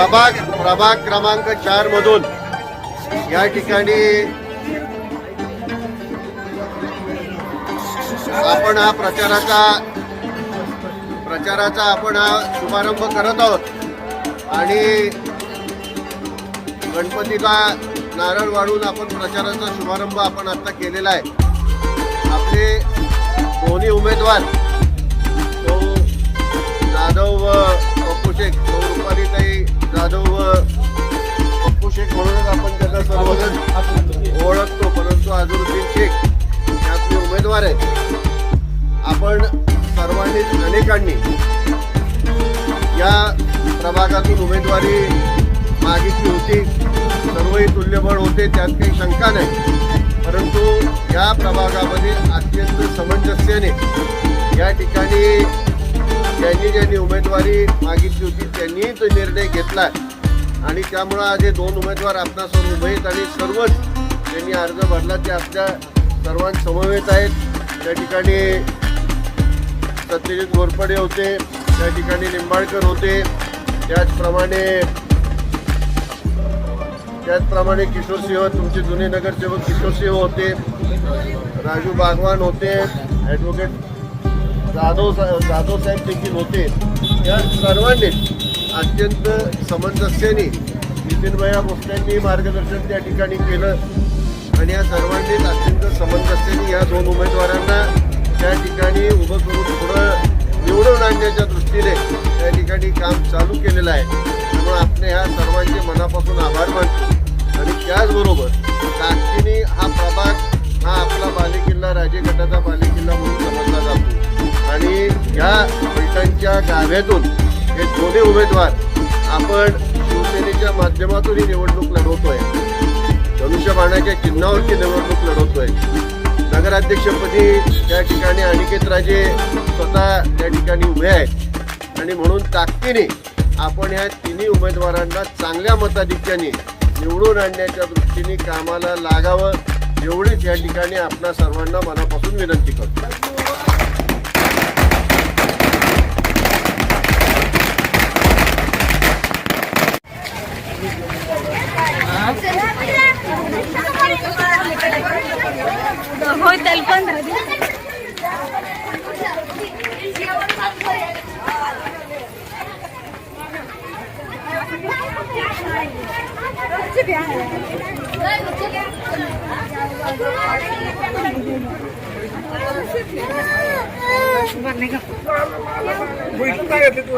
प्रभाग क्रमांक 4 मधून या ठिकाणी आपण हा प्रचाराचा आपण हा शुभारंभ करत आहोत आणि गणपतीला नारळ वाढून आपण प्रचाराचा शुभारंभ आपण आता केलेला आहे। आपले दोन्ही उमेदवार तो जाधव व पप्पू शेख, रुपालीताई जाधव व पप्पू शेख म्हणूनच आपण त्यांना सर्वजण ओळखतो, परंतु अझरुद्दीन शेख हे आपले उमेदवार आहेत। आपण सर्वांनी अनेकांनी या प्रभागातून उमेदवारी मागितली होती, सर्वही तुल्यबळ होते, त्यात काही शंका नाही। परंतु या प्रभागामध्ये अत्यंत समंजस्याने या ठिकाणी ज्यांनी उमेदवारी मागितली होती त्यांनी तो निर्णय घेतला आणि त्यामुळे आज हे दोन उमेदवार आपणासमोर उभे आहेत आणि सर्वच ज्यांनी अर्ज भरला ते आपल्या सर्वांसमवेत आहेत। त्या ठिकाणी सत्यजित घोरपडे होते, त्या ठिकाणी निंबाळकर होते, त्याचप्रमाणे किशोरसिंह, तुमचे जुने नगरसेवक किशोरसिंह होते, राजू बागवान होते, ॲडव्होकेट जाधव साहेब देखील होते। या सर्वांनी अत्यंत समंजस्याने नितीनभाई भोसलेंनी मार्गदर्शन त्या ठिकाणी केलं आणि या सर्वांनीच अत्यंत समंजस्याने या दोन उमेदवारांना त्या ठिकाणी उभं करून पुढं निवडून आणण्याच्या दृष्टीने त्या ठिकाणी काम चालू केलेलं आहे। त्यामुळे आपण ह्या सर्वांचे मनापासून आभार मानतो आणि त्याचबरोबर ताकदीने हा प्रभाग हा आपला बालेकिल्ला, राजे गटाचा बालेकिल्ला म्हणून समजला जातो आणि या फलटणच्या गाभ्यातून हे दोन्ही उमेदवार आपण शिवसेनेच्या माध्यमातून ही निवडणूक लढवतोय, धनुष्यबाणाच्या चिन्हावरची निवडणूक लढवतोय। नगराध्यक्षपदी त्या ठिकाणी अनिकेत राजे स्वतः त्या ठिकाणी उभे आहेत आणि म्हणून ताकदीने आपण ह्या तिन्ही उमेदवारांना चांगल्या मताधिक्याने निवडून आणण्याच्या दृष्टीने कामाला लागावं एवढीच या ठिकाणी आपणा सर्वांना मनापासून विनंती करतो। बैठून काय घेतले तू?